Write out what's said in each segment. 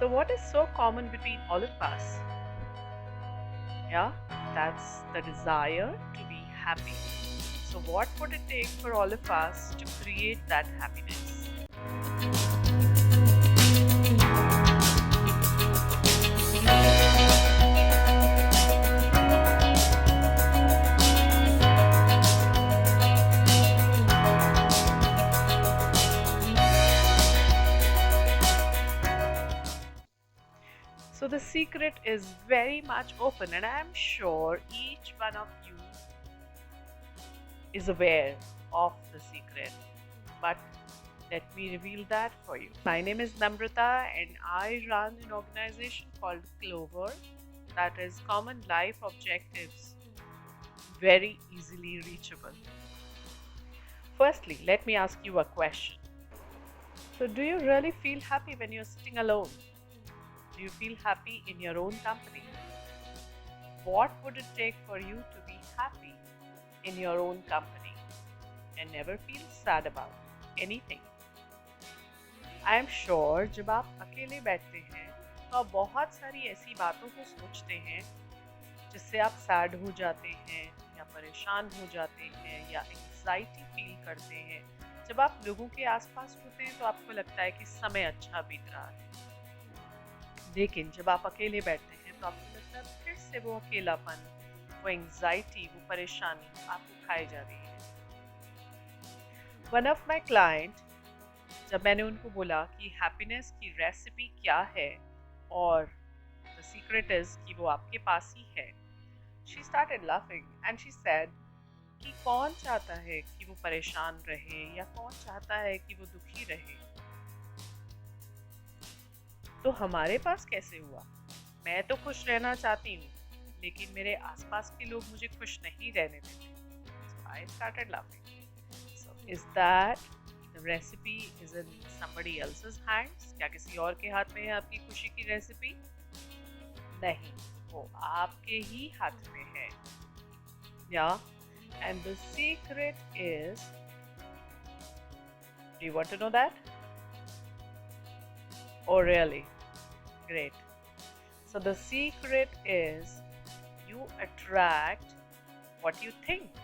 So, what is so common between all of us? Yeah, that's the desire to be happy. So, what would it take for all of us to create that happiness? So, the secret is very much open, and I'm sure each one of you is aware of the secret. But let me reveal that for you. My name is Namrata, and I run an organization called Clover, that is Common Life Objectives, very easily reachable. Firstly, let me ask you a question. So, do you really feel happy when you're sitting alone? Do you feel happy in your own company? What would it take for you to be happy in your own company and never feel sad about anything? I am sure जब आप अकेले बैठते हैं तो आप बहुत सारी ऐसी बातों को सोचते हैं जिससे आप सैड हो जाते हैं या परेशान हो जाते हैं या एंग्जाइटी फील करते हैं। जब आप लोगों के आसपास होते हैं तो आपको लगता है कि समय अच्छा बीत रहा है, लेकिन जब आप अकेले बैठते हैं तो आपको लगता है फिर से वो अकेलापन, वो एंग्जाइटी, वो परेशानी आपको खाए जा रही है। वन ऑफ माई क्लाइंट, जब मैंने उनको बोला कि हैप्पीनेस की रेसिपी क्या है और द सीक्रेट इज कि वो आपके पास ही है, she started laughing and she said कि कौन चाहता है कि वो परेशान रहे या कौन चाहता है कि वो दुखी रहे। तो हमारे पास कैसे हुआ? मैं तो खुश रहना चाहती हूँ, लेकिन मेरे आसपास के लोग मुझे खुश नहीं रहने देते। So I started laughing. So is that the recipe is in somebody else's hands? क्या किसी और के हाथ में है आपकी खुशी की रेसिपी? नहीं, वो आपके ही हाथ में है। Yeah, and the secret is, do you want to know that? Oh really? Great. So the secret is you attract what you think.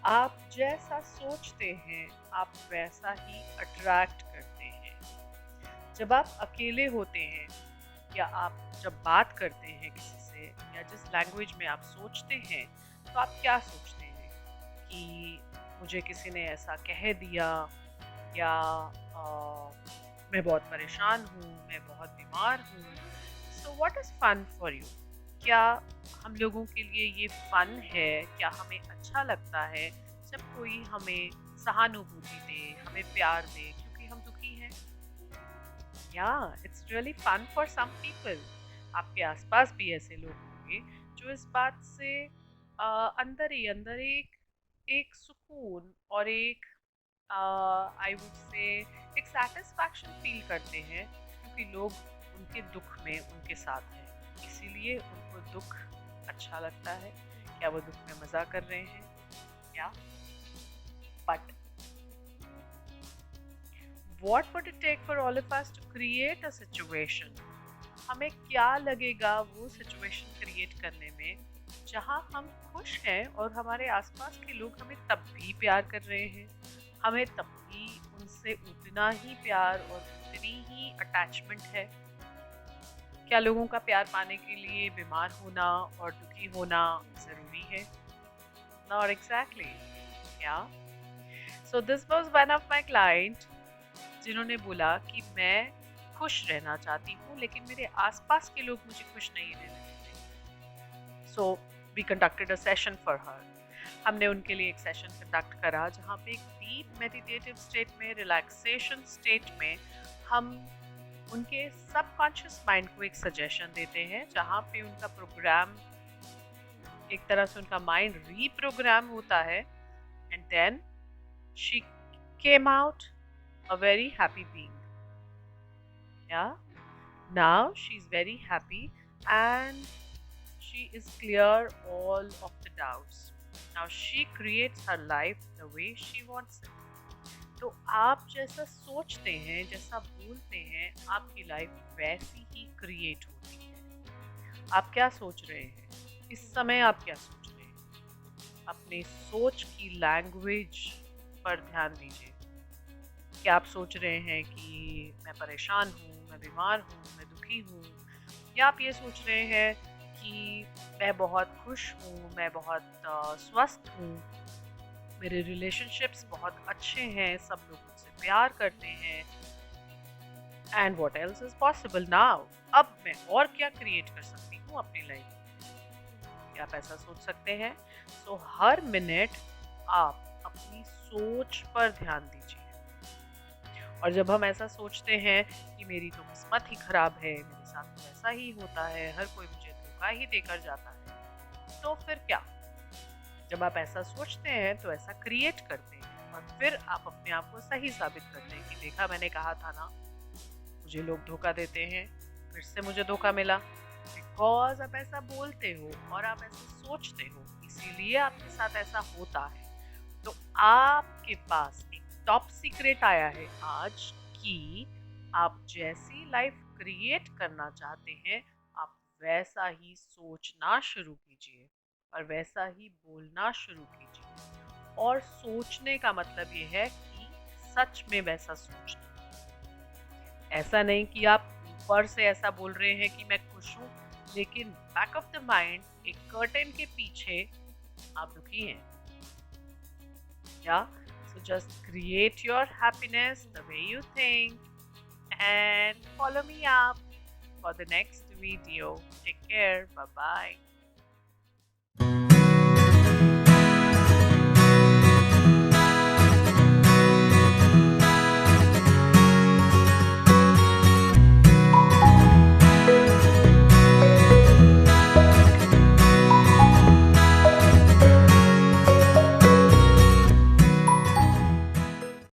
आप जैसा सोचते हैं आप वैसा ही अट्रैक्ट करते हैं। जब आप अकेले होते हैं या आप जब बात करते हैं किसी से या जिस लैंग्वेज में आप सोचते हैं तो आप क्या सोचते हैं कि मुझे किसी ने ऐसा कह दिया या मैं बहुत परेशान हूँ, मैं बहुत बीमार हूँ। So what is fun for you? क्या हम लोगों के लिए ये फन है? क्या हमें अच्छा लगता है जब कोई हमें सहानुभूति दे, हमें प्यार दे क्योंकि हम दुखी हैं? या it's really fun for some people. आपके आसपास भी ऐसे लोग होंगे जो इस बात से अंदर ही अंदर एक सुकून और एक आई वुड से एक सेटिस्फैक्शन फील करते हैं क्योंकि लोग उनके दुख में उनके साथ हैं, इसीलिए उनको दुख अच्छा लगता है। क्या वो दुख में मज़ा कर रहे हैं? क्या? But what would it take for all of us to create a situation? हमें क्या लगेगा वो सिचुएशन क्रिएट करने में जहाँ हम खुश हैं और हमारे आसपास के लोग हमें तब भी प्यार कर रहे हैं, हमें तब भी उनसे उतना ही प्यार और उतनी ही अटैचमेंट है। क्या लोगों का प्यार पाने के लिए बीमार होना और दुखी होना ज़रूरी है? Not exactly. Yeah. So this was one of my client जिन्होंने बोला कि मैं खुश रहना चाहती हूँ लेकिन मेरे आसपास के लोग मुझे खुश नहीं रहने देते। So we conducted a session for her. हमने उनके लिए एक सेशन कंडक्ट करा जहाँ पे एक डीप मेडिटेटिव स्टेट में, रिलैक्सेशन स्टेट में हम उनके सबकॉन्शियस माइंड को एक सजेशन देते हैं जहाँ पे उनका प्रोग्राम, एक तरह से उनका माइंड रीप्रोग्राम होता है and then she came out a very happy being. Yeah, now she's very happy and she is clear all of the doubts. Now she creates her life the way she wants it. तो आप जैसा सोचते हैं, जैसा बोलते हैं, आपकी life वैसी ही क्रिएट होती है। आप क्या सोच रहे हैं? इस समय आप क्या सोच रहे हैं? अपने सोच की लैंग्वेज पर ध्यान दीजिए। क्या आप सोच रहे हैं कि मैं परेशान हूँ, मैं बीमार हूँ, मैं दुखी हूँ? या आप ये सोच रहे हैं कि मैं बहुत खुश हूँ, मैं बहुत स्वस्थ हूँ, मेरे रिलेशनशिप्स बहुत अच्छे हैं, सब लोग मुझसे प्यार करते हैं, and what else is possible now? अब मैं और क्या क्रिएट कर सकती हूँ अपनी लाइफ में? क्या आप ऐसा सोच सकते हैं? सो हर मिनट आप अपनी सोच पर ध्यान दीजिए। और जब हम ऐसा सोचते हैं कि मेरी तो किस्मत ही खराब है, मेरे साथ तो ऐसा ही होता है, हर कोई मुझे धोखा ही देकर जाता है, तो फिर क्या? जब आप ऐसा सोचते हैं तो ऐसा क्रिएट करते हैं और फिर आप अपने आप को सही साबित करते हैं कि देखा, मैंने कहा था ना, मुझे लोग धोखा देते हैं, फिर से मुझे धोखा मिला। बिकॉज आप ऐसा बोलते हो और आप ऐसा सोचते हो, इसीलिए आपके साथ ऐसा होता है। तो आपके पास एक टॉप सीक्रेट आया है आज कि आप जैसी लाइफ क्रिएट करना चाहते हैं, आप वैसा ही सोचना शुरू कीजिए और वैसा ही बोलना शुरू कीजिए। और सोचने का मतलब ये है कि सच में वैसा सोचना। ऐसा नहीं कि आप ऊपर से ऐसा बोल रहे हैं कि मैं खुश हूँ, लेकिन बैक ऑफ द माइंड एक कर्टेन के पीछे आप दुखी हैं। Yeah, so just create your happiness the way you think and follow me up for the next video. Take care. Bye bye.